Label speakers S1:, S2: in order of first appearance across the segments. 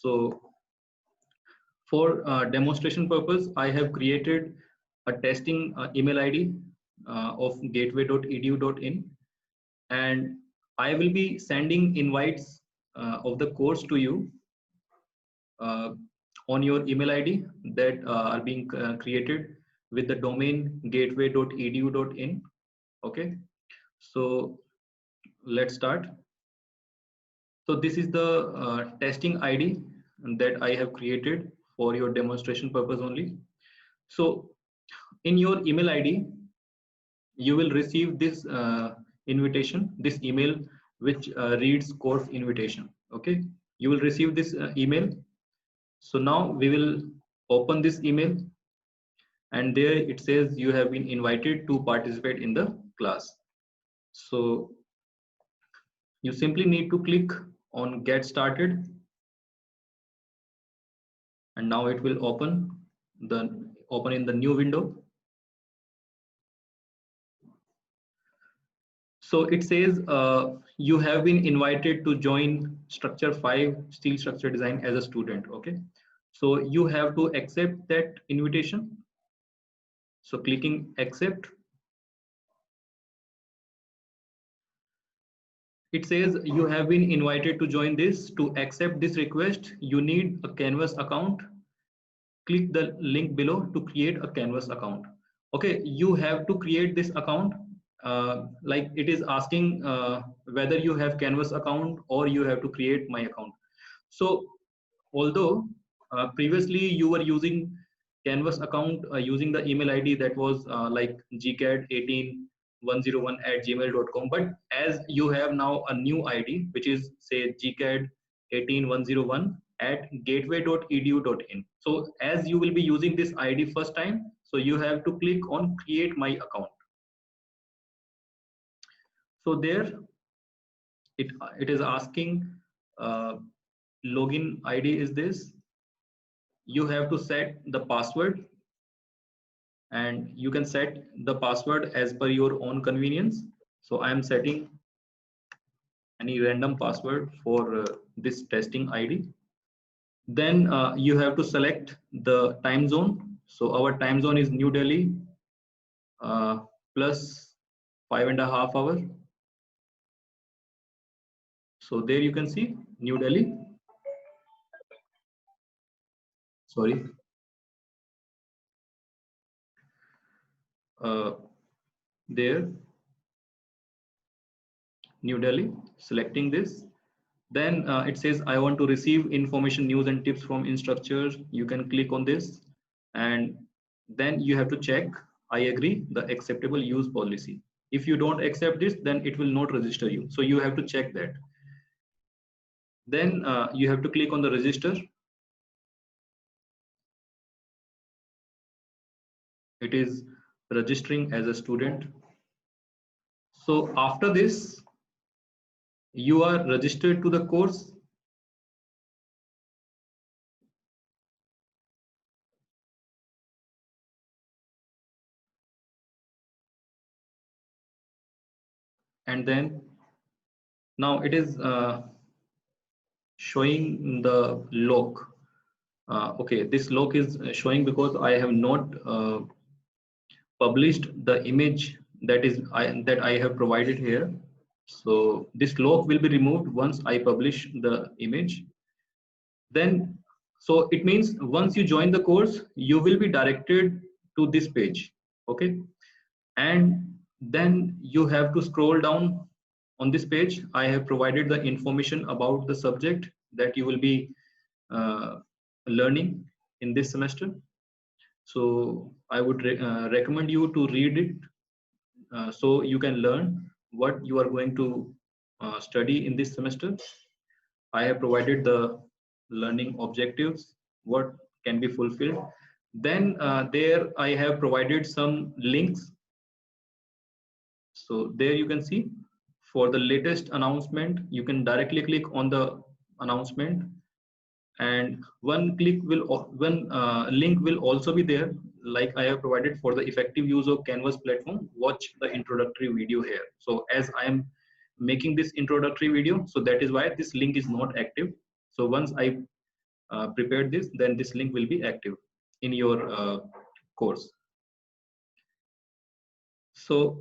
S1: So for demonstration purpose, I have created a testing email ID of gateway.edu.in, and I will be sending invites of the course to you uh, on your email ID that are being created with the domain gateway.edu.in. Okay, so let's start. So this is the testing ID that I have created for your demonstration purpose only. So in your email ID, you will receive this invitation, this email, which reads course invitation. Okay, you will receive this email. So now we will open this email, and there it says you have been invited to participate in the class. So you simply need to click on get started, and now it will open in the new window. So it says you have been invited to join Structure 5 Steel Structure Design as a student. Okay, so you have to accept that invitation. So clicking accept, it says you have been invited to join this. To accept this request, you need a Canvas account. Click the link below to create a Canvas account. Okay, you have to create this account. Like it is asking whether you have Canvas account or you have to create my account. So although previously you were using Canvas account using the email ID that was like gcad18101@gmail.com, but as you have now a new ID which is say gcad18101@gateway.edu.in. So as you will be using this ID first time, so you have to click on create my account. So there it is asking login ID is this. You have to set the password, and you can set the password as per your own convenience. So I am setting any random password for this testing ID. Then you have to select the time zone. So our time zone is New Delhi plus 5.5 hours. So there you can see New Delhi. Sorry. There, New Delhi, selecting this. Then it says I want to receive information, news and tips from instructors. You can click on this, and then you have to check I agree the acceptable use policy. If you don't accept this, then it will not register you. So you have to check that. Then you have to click on the register. It is registering as a student. So after this, you are registered to the course. And then now it is showing the lock. Okay, this lock is showing because I have not published the image that I have provided here. So this lock will be removed once I publish the image. Then, so it means once you join the course, you will be directed to this page. Okay, and then you have to scroll down on this page. I have provided the information about the subject that you will be learning in this semester. So I would recommend you to read it so you can learn what you are going to study in this semester. I have provided the learning objectives, what can be fulfilled. Then there I have provided some links. So there you can see for the latest announcement, you can directly click on the announcement, and one link will also be there, like I have provided for the effective use of Canvas platform. Watch the introductory video here. So as I am making this introductory video, so that is why this link is not active. So once I prepared this, then this link will be active in your course. So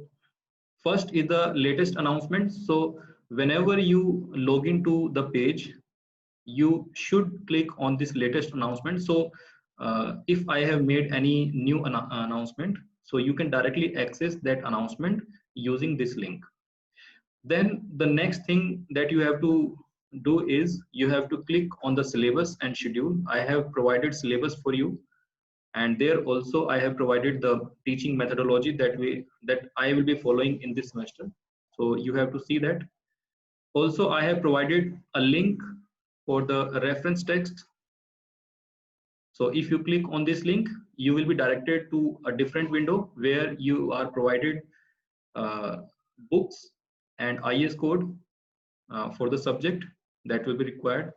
S1: first is the latest announcement. So whenever you log into the page, you should click on this latest announcement. So if I have made any new announcement, so you can directly access that announcement using this link. Then the next thing that you have to do is you have to click on the syllabus and schedule. I have provided syllabus for you, and there also I have provided the teaching methodology that I will be following in this semester. So you have to see that. Also, I have provided a link for the reference text. So if you click on this link, you will be directed to a different window where you are provided books and IS code for the subject that will be required.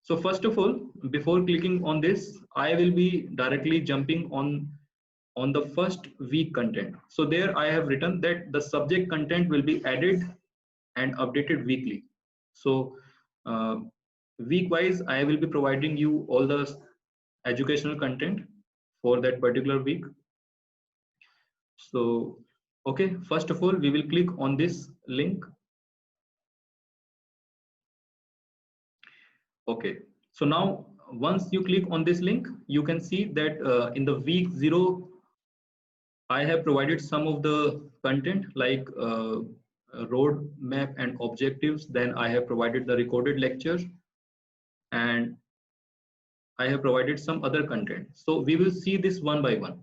S1: So first of all, before clicking on this, I will be directly jumping on the first week content. So there I have written that the subject content will be added and updated weekly. So week wise, I will be providing you all the educational content for that particular week. So okay, first of all, we will click on this link. Okay, so now once you click on this link, you can see that in the week 0, I have provided some of the content like road map and objectives. Then I have provided the recorded lecture, and I have provided some other content. So we will see this one by one.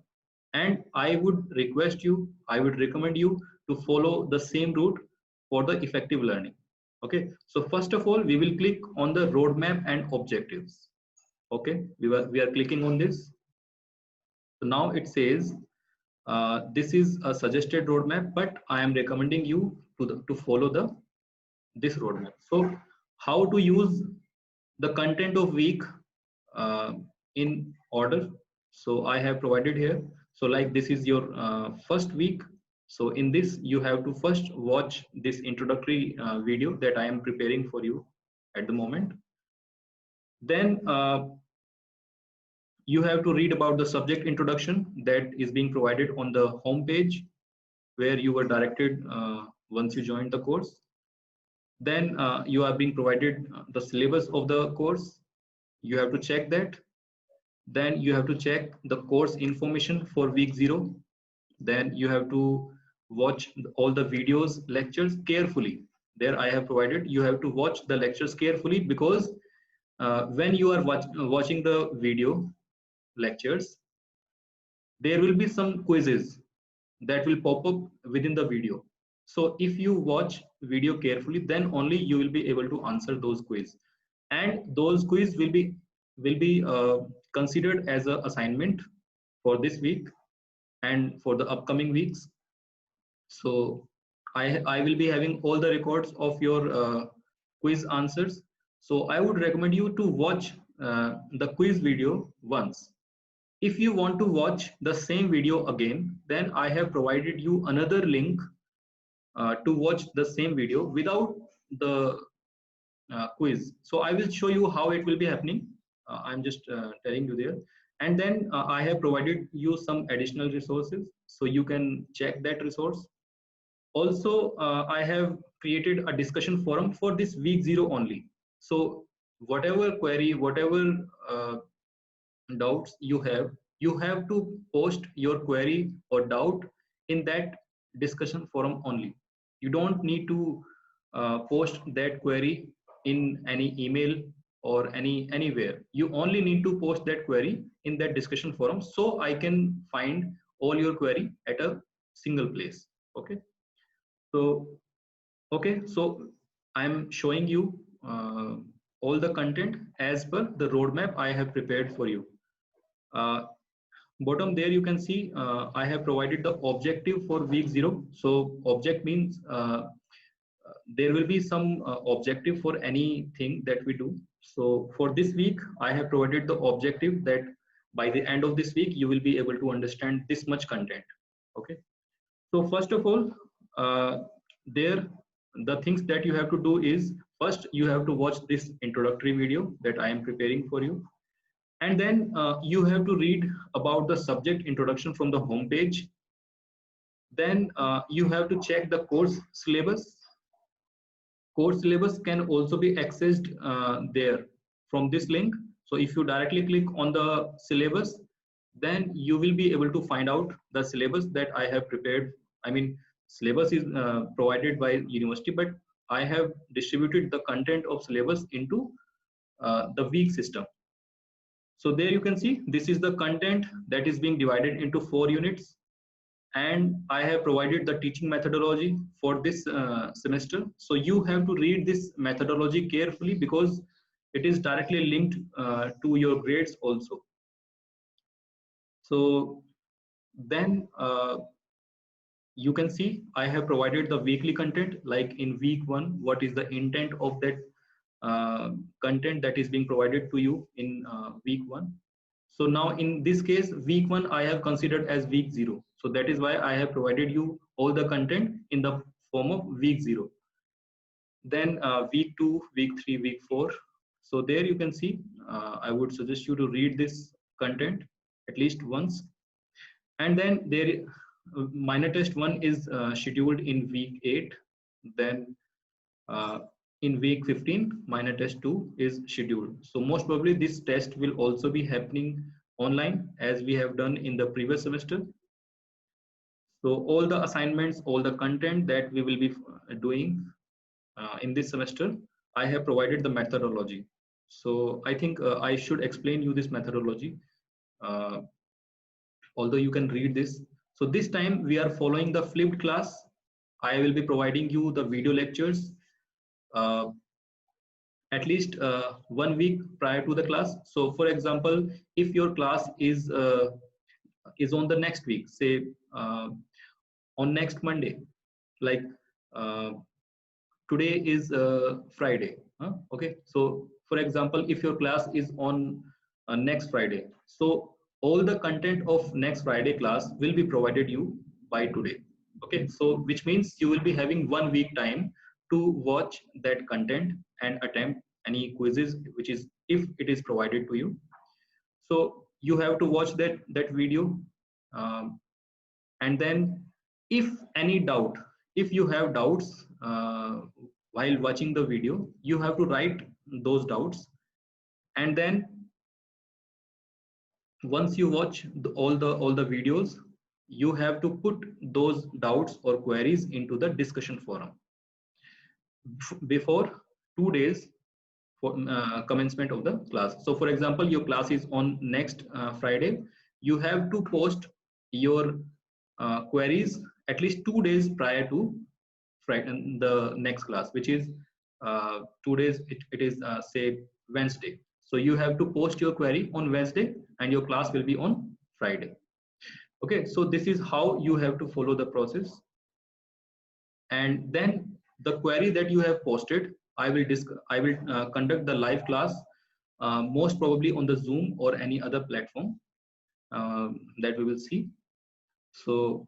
S1: And I would recommend you to follow the same route for the effective learning. Okay, so first of all, we will click on the roadmap and objectives. Okay, we are clicking on this. So now it says this is a suggested roadmap, but I am recommending you to follow this roadmap. So how to use the content of week in order? So I have provided here. So like this is your first week. So in this, you have to first watch this introductory video that I am preparing for you at the moment. Then you have to read about the subject introduction that is being provided on the home page where you were directed once you joined the course. Then you are being provided the syllabus of the course. You have to check that. Then you have to check the course information for week 0. Then you have to watch all the videos, lectures carefully. There I have provided, you have to watch the lectures carefully, because when you are watching the video lectures, there will be some quizzes that will pop up within the video. So if you watch video carefully, then only you will be able to answer those quiz, and those quiz will be considered as an assignment for this week and for the upcoming weeks. So I will be having all the records of your quiz answers. So I would recommend you to watch the quiz video once. If you want to watch the same video again, then I have provided you another link to watch the same video without the quiz. So I will show you how it will be happening. I'm just telling you there. And then I have provided you some additional resources, so you can check that resource. Also, I have created a discussion forum for this week 0 only. So whatever query, whatever doubts you have to post your query or doubt in that discussion forum only. You don't need to post that query in any email or anywhere. You only need to post that query in that discussion forum, so I can find all your query at a single place. Okay, so I'm showing you all the content as per the roadmap I have prepared for you. Bottom there you can see I have provided the objective for week 0. So object means there will be some objective for anything that we do. So for this week, I have provided the objective that by the end of this week, you will be able to understand this much content. Okay. So first of all, the things that you have to do is, first you have to watch this introductory video that I am preparing for you. And then you have to read about the subject introduction from the home page. Then you have to check the course syllabus. Course syllabus can also be accessed there from this link. So if you directly click on the syllabus, then you will be able to find out the syllabus that I have prepared. I mean, syllabus is provided by university, but I have distributed the content of syllabus into the week system. So there you can see this is the content that is being divided into 4 units, and I have provided the teaching methodology for this semester. So you have to read this methodology carefully because it is directly linked to your grades also. So then you can see I have provided the weekly content, like in week 1, what is the intent of that content that is being provided to you in week 1. So now in this case, week 1 I have considered as week 0. So that is why I have provided you all the content in the form of week 0. Then week 2, week 3, week 4. So there you can see, I would suggest you to read this content at least once. And then there minor test 1 is scheduled in week 8. Then in week 15, minor test 2 is scheduled. So most probably this test will also be happening online as we have done in the previous semester. So all the assignments, all the content that we will be doing in this semester, I have provided the methodology. So I think I should explain you this methodology, although you can read this. So this time we are following the flipped class. I will be providing you the video lectures at least 1 week prior to the class. So for example, if your class is on the next week, say on next Monday, like today is Friday, okay, so for example, if your class is on next Friday, so all the content of next Friday class will be provided you by today. Okay, so which means you will be having 1 week time to watch that content and attempt any quizzes, which is if it is provided to you. So you have to watch that video, and then if any doubt, if you have doubts while watching the video, you have to write those doubts, and then once you watch all the videos, you have to put those doubts or queries into the discussion forum before 2 days for commencement of the class. So for example, your class is on next Friday, you have to post your queries at least 2 days prior to the next class, which is 2 days, it is say Wednesday. So you have to post your query on Wednesday and your class will be on Friday. Okay, so this is how you have to follow the process. And then the query that you have posted, I will conduct the live class most probably on the Zoom or any other platform that we will see. So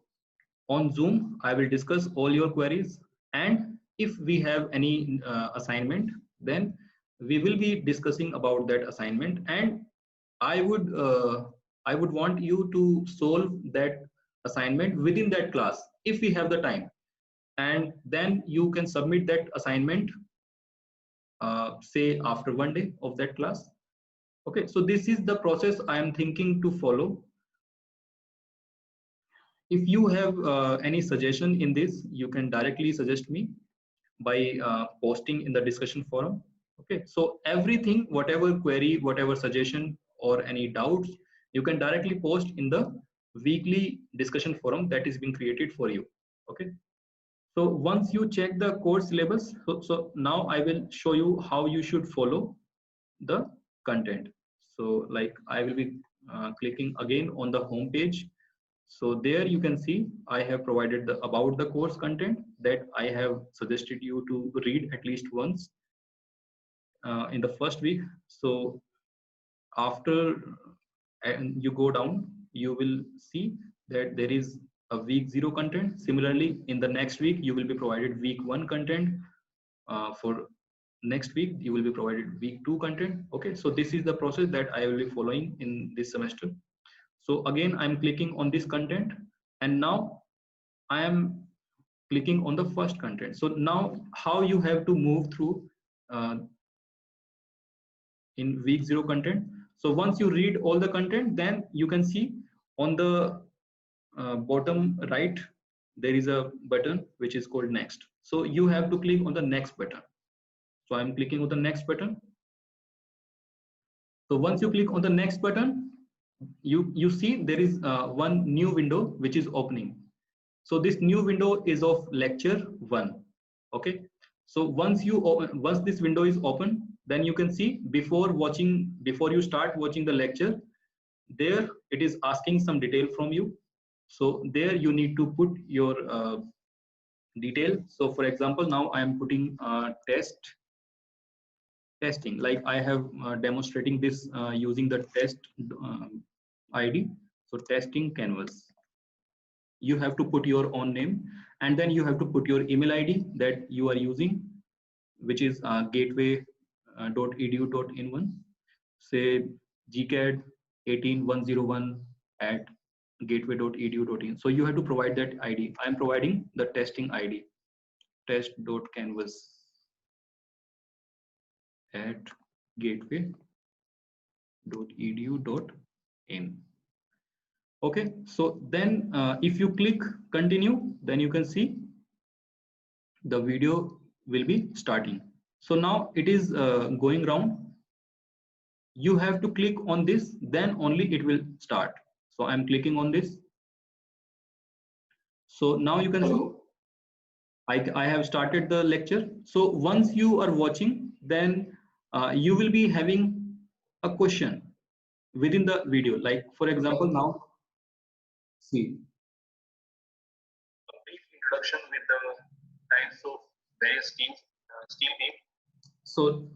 S1: on Zoom, I will discuss all your queries, and if we have any assignment, then we will be discussing about that assignment, and I would want you to solve that assignment within that class if we have the time, and then you can submit that assignment say after 1 day of that class. Okay, so this is the process I am thinking to follow. If you have any suggestion in this, you can directly suggest me by posting in the discussion forum. Okay, so everything, whatever query, whatever suggestion or any doubts, you can directly post in the weekly discussion forum that is being created for you. Okay, so once you check the course syllabus, so now I will show you how you should follow the content. So like I will be clicking again on the home page. So there you can see I have provided the about the course content that I have suggested you to read at least once in the first week. So after and you go down, you will see that there is a week 0 content. Similarly, in the next week, you will be provided week 1 content for next week you will be provided week 2 content. Okay, so this is the process that I will be following in this semester. So again, I'm clicking on this content, and now I am clicking on the first content. So now how you have to move through in week 0 content. So once you read all the content, then you can see on the bottom right there is a button which is called next. So you have to click on the next button. So I'm clicking on the next button. So once you click on the next button, you see there is one new window which is opening. So this new window is of lecture 1. Okay, so once this window is open, then you can see before you start watching the lecture, there it is asking some detail from you. So there you need to put your detail. So for example, now I am putting testing, like I have demonstrating this using the test ID. So testing Canvas. You have to put your own name, and then you have to put your email ID that you are using, which is gateway.edu.in1. Say GCAD 18101 at gateway.edu.in. So you have to provide that ID. I'm providing the testing ID, test.canvas at gateway.edu.in. Okay, so then if you click continue, then you can see the video will be starting. So now it is going round. You have to click on this, then only it will start. So I'm clicking on this. So now you can see I have started the lecture. So once you are watching, then you will be having a question within the video. Like for example, now see a brief introduction with the types of various steam name. So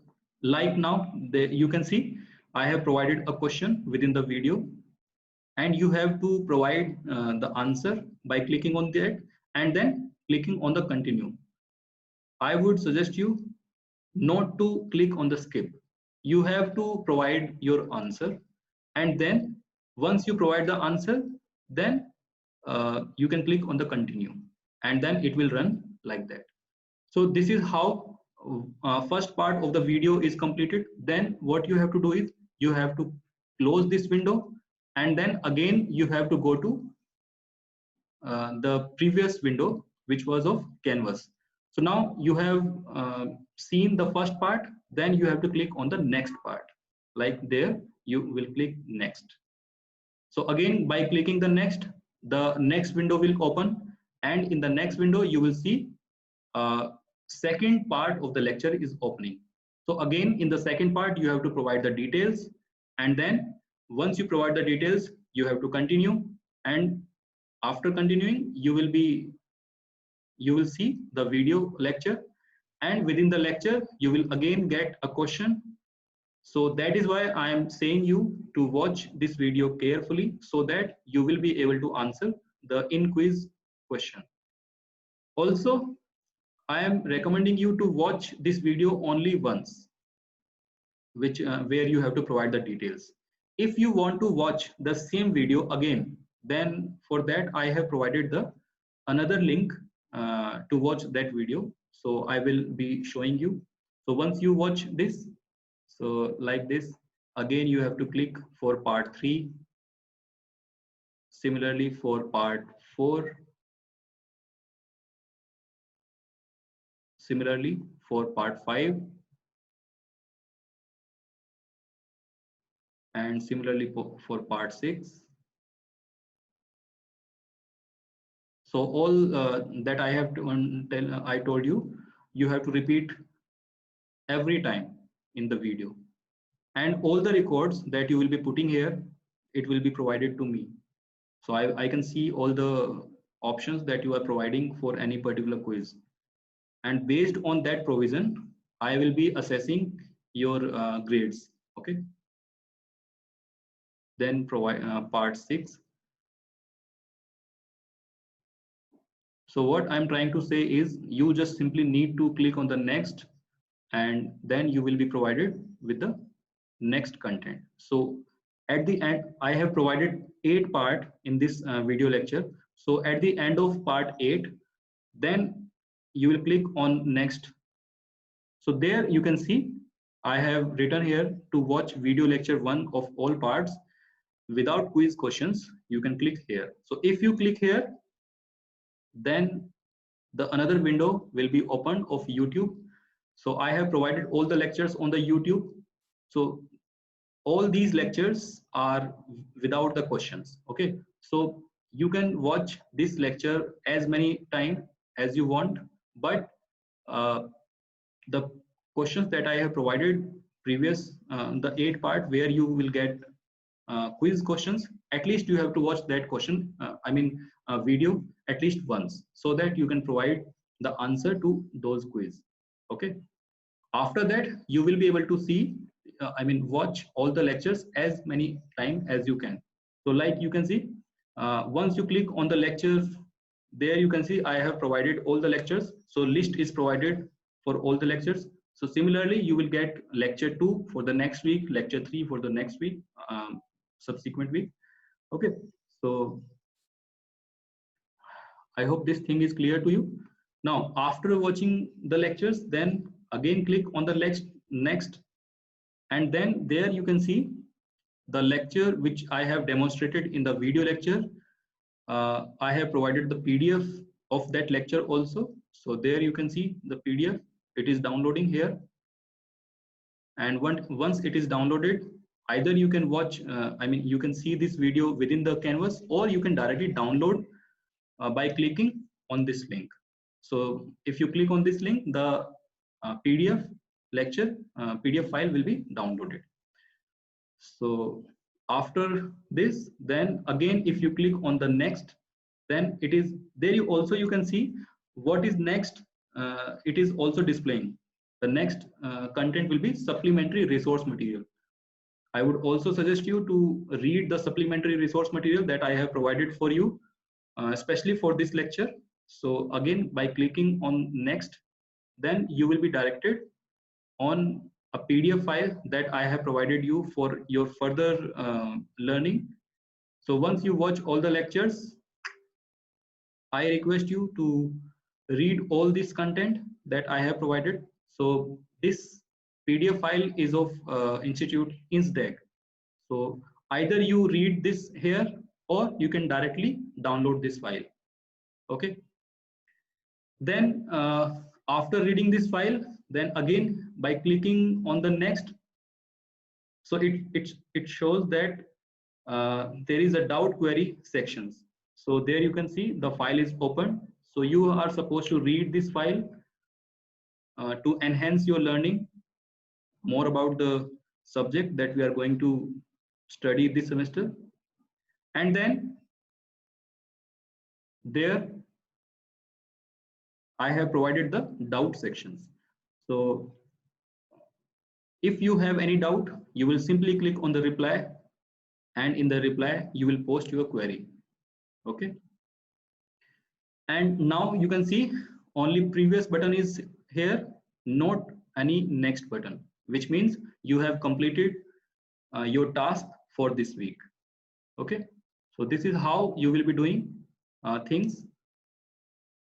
S1: like now you can see I have provided a question within the video, and you have to provide the answer by clicking on that and then clicking on the continue. I would suggest you not to click on the skip. You have to provide your answer, and then once you provide the answer, then you can click on the continue, and then it will run like that. So this is how first part of the video is completed. Then what you have to do is you have to close this window, and then again you have to go to the previous window, which was of Canvas. So now you have seen the first part, then you have to click on the next part. Like there, you will click next. So again, by clicking the next window will open, and in the next window, you will see second part of the lecture is opening. So again, in the second part, you have to provide the details, and then once you provide the details, you have to continue, and after continuing, you will see the video lecture, and within the lecture, you will again get a question. So that is why I am saying you to watch this video carefully so that you will be able to answer the in-quiz question. Also, I am recommending you to watch this video only once, which where you have to provide the details. If you want to watch the same video again, then for that I have provided the another link to watch that video. So I will be showing you. So once you watch this, so like this, again you have to click for part 3. Similarly for part 4. Similarly for part 5. And similarly for part 6. So all that I have to I told you, you have to repeat every time in the video. And all the records that you will be putting here, it will be provided to me. So I can see all the options that you are providing for any particular quiz. And based on that provision, I will be assessing your grades. Okay. Then provide part 6. So what I'm trying to say is you just simply need to click on the next, and then you will be provided with the next content. So at the end, I have provided 8 part in this video lecture. So at the end of part 8, then you will click on next. So there you can see I have written here to watch video lecture 1 of all parts without quiz questions. You can click here. So if you click here, then the another window will be opened of YouTube. So I have provided all the lectures on the YouTube. So all these lectures are without the questions. Okay, so you can watch this lecture as many times as you want, but the questions that I have provided previous, the 8 part where you will get quiz questions, at least you have to watch that question, video at least once, so that you can provide the answer to those quiz. Okay, after that you will be able to see, watch all the lectures as many times as you can. So like you can see, once you click on the lectures, there you can see I have provided all the lectures. So list is provided for all the lectures. So similarly, you will get lecture 2 for the next week, lecture 3 for the next week, subsequent week. Okay, so I hope this thing is clear to you. Now, after watching the lectures, then again click on the next, and then there you can see the lecture which I have demonstrated in the video lecture. I have provided the PDF of that lecture also. So there you can see the PDF. It is downloading here, and once it is downloaded, either you can watch, you can see this video within the Canvas, or you can directly download by clicking on this link. So if you click on this link, the PDF lecture PDF file will be downloaded. So after this, then again if you click on the next, then it is there. You can see what is next. It is also displaying the next content will be supplementary resource material. I would also suggest you to read the supplementary resource material that I have provided for you, especially for this lecture. So again, by clicking on next, then you will be directed on a PDF file that I have provided you for your further learning. So once you watch all the lectures, I request you to read all this content that I have provided. So this PDF file is of Institute INSDEC. So either you read this here, or you can directly download this file. Okay. Then after reading this file, then again by clicking on the next, so it shows that there is a doubt query sections. So there you can see the file is open. So you are supposed to read this file to enhance your learning more about the subject that we are going to study this semester. And then there I have provided the doubt sections. So if you have any doubt, you will simply click on the reply, and in the reply you will post your query. Okay. And now you can see only previous button is here, not any next button, which means you have completed your task for this week. Okay, so this is how you will be doing things.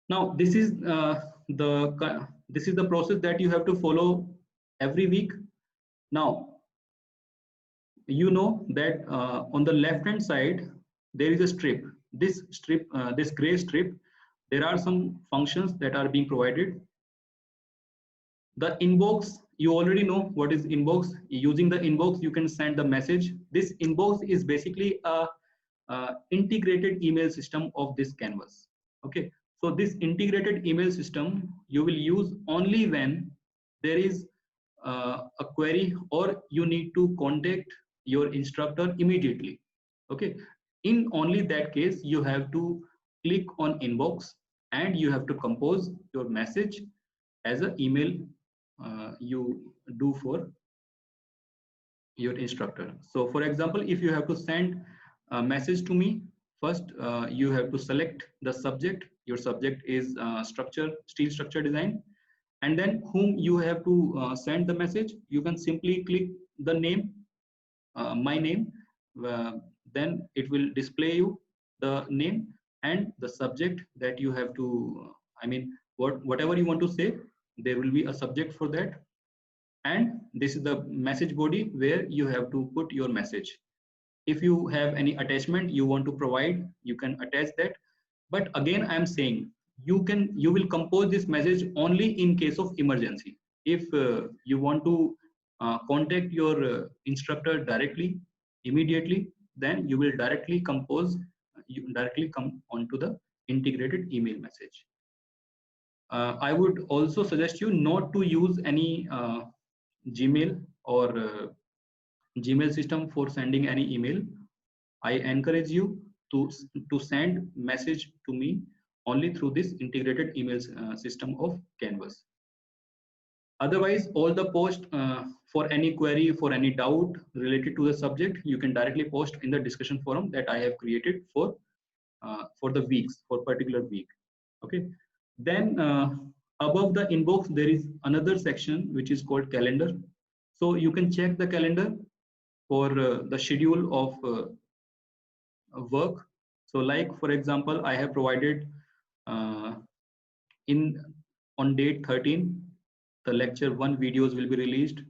S1: Now this is the process that you have to follow every week. Now you know that on the left hand side there is a strip. This gray strip, there are some functions that are being provided. The inbox, you already know what is inbox. Using the inbox you can send the message. This inbox is basically a integrated email system of this Canvas. Okay, so this integrated email system you will use only when there is a query, or you need to contact your instructor immediately. Okay, in only that case you have to click on inbox, and you have to compose your message as an email you do for your instructor. So for example, if you have to send a message to me, first you have to select the subject. Your subject is steel structure design, and then whom you have to send the message, you can simply click the name, my name, uh, then it will display you the name and the subject that you have to, I mean, whatever you want to say, there will be a subject for that, and this is the message body where you have to put your message. If you have any attachment you want to provide, you can attach that. But again I am saying, you will compose this message only in case of emergency. If you want to contact your instructor directly, immediately, then you will directly compose, you directly come onto the integrated email message. I would also suggest you not to use any Gmail or Gmail system for sending any email. I encourage you to send message to me only through this integrated email system of Canvas. Otherwise, all the post for any query, for any doubt related to the subject, you can directly post in the discussion forum that I have created for the weeks, for particular week. Okay. Then above the inbox, there is another section which is called calendar. So you can check the calendar for the schedule of work. So like for example, I have provided uh, in on date 13, the lecture 1 videos will be released.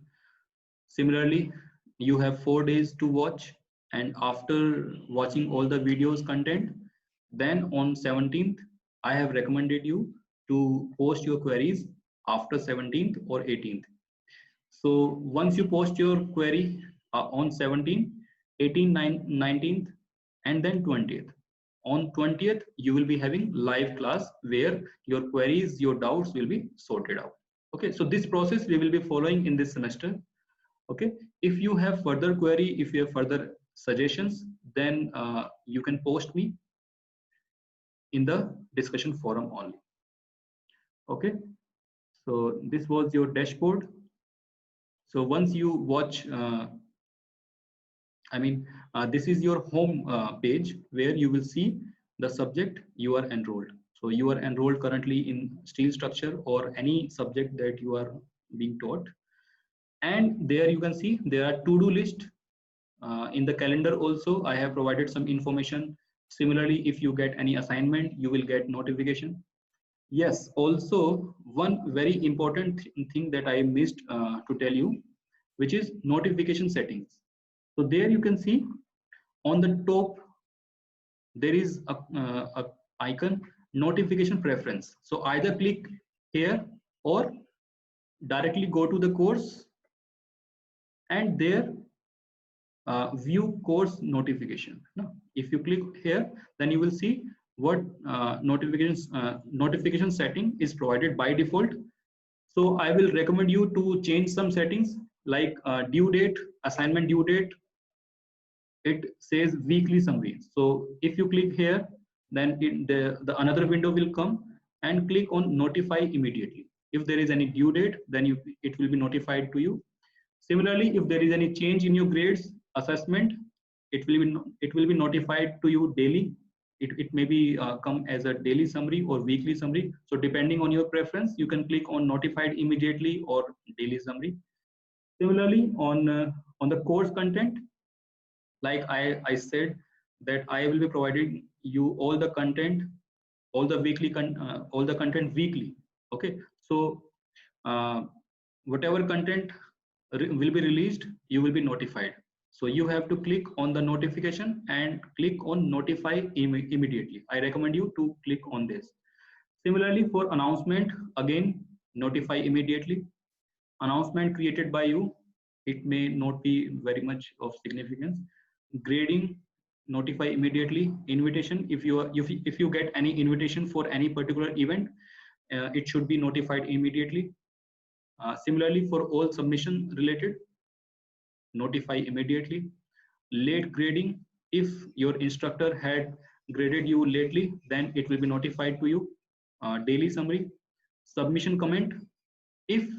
S1: Similarly, you have 4 days to watch, and after watching all the videos content, then on 17th, I have recommended you to post your queries after 17th or 18th. So once you post your query on 17th, 18th, 19th, and then 20th. On 20th, you will be having live class where your queries, your doubts will be sorted out. Okay, so this process we will be following in this semester. Okay, if you have further query, if you have further suggestions, then you can post me in the discussion forum only. Okay, so this was your dashboard. So once you watch, this is your home page where you will see the subject you are enrolled. So you are enrolled currently in steel structure or any subject that you are being taught. And there you can see there are to-do list. In the calendar also, I have provided some information. Similarly, if you get any assignment, you will get notification. Yes, also one very important thing that I missed to tell you, which is notification settings. So there you can see on the top, there is a icon notification preference. So either click here or directly go to the course and there view course notification. No? If you click here, then you will see what notification setting is provided by default. So I will recommend you to change some settings like due date, assignment due date. It says weekly summary. So if you click here, then the another window will come and click on notify immediately. If there is any due date, then it will be notified to you. Similarly, if there is any change in your grades assessment, it will be notified to you daily. It may be come as a daily summary or weekly summary. So depending on your preference, you can click on notified immediately or daily summary. Similarly, on the course content, like I said that I will be providing you all the content, all the content weekly. Okay, so whatever content will be released, you will be notified. So you have to click on the notification and click on notify immediately. I recommend you to click on this. Similarly, for announcement, again, notify immediately. Announcement created by you, it may not be very much of significance. Grading, notify immediately. Invitation, if you get any invitation for any particular event, it should be notified immediately. Similarly, for all submission related, notify immediately. Late grading, if your instructor had graded you lately, then it will be notified to you. Daily summary. Submission comment, if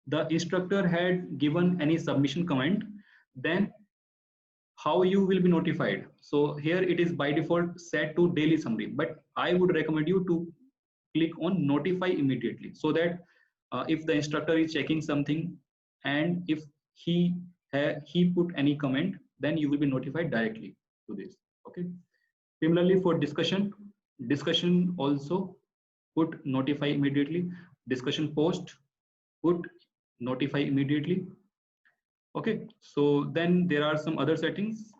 S1: the instructor had given any submission comment, then how you will be notified. So here it is by default set to daily summary, but I would recommend you to click on notify immediately so that if the instructor is checking something, and if he put any comment, then you will be notified directly to this. Okay. Similarly for discussion also put notify immediately. Discussion post put notify immediately. Okay, so then there are some other settings,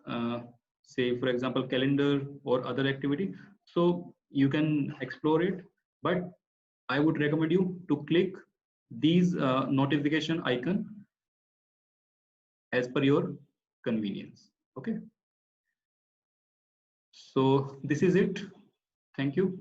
S1: say for example calendar or other activity. So you can explore it, but I would recommend you to click these notification icon as per your convenience. Okay, so this is it. Thank you.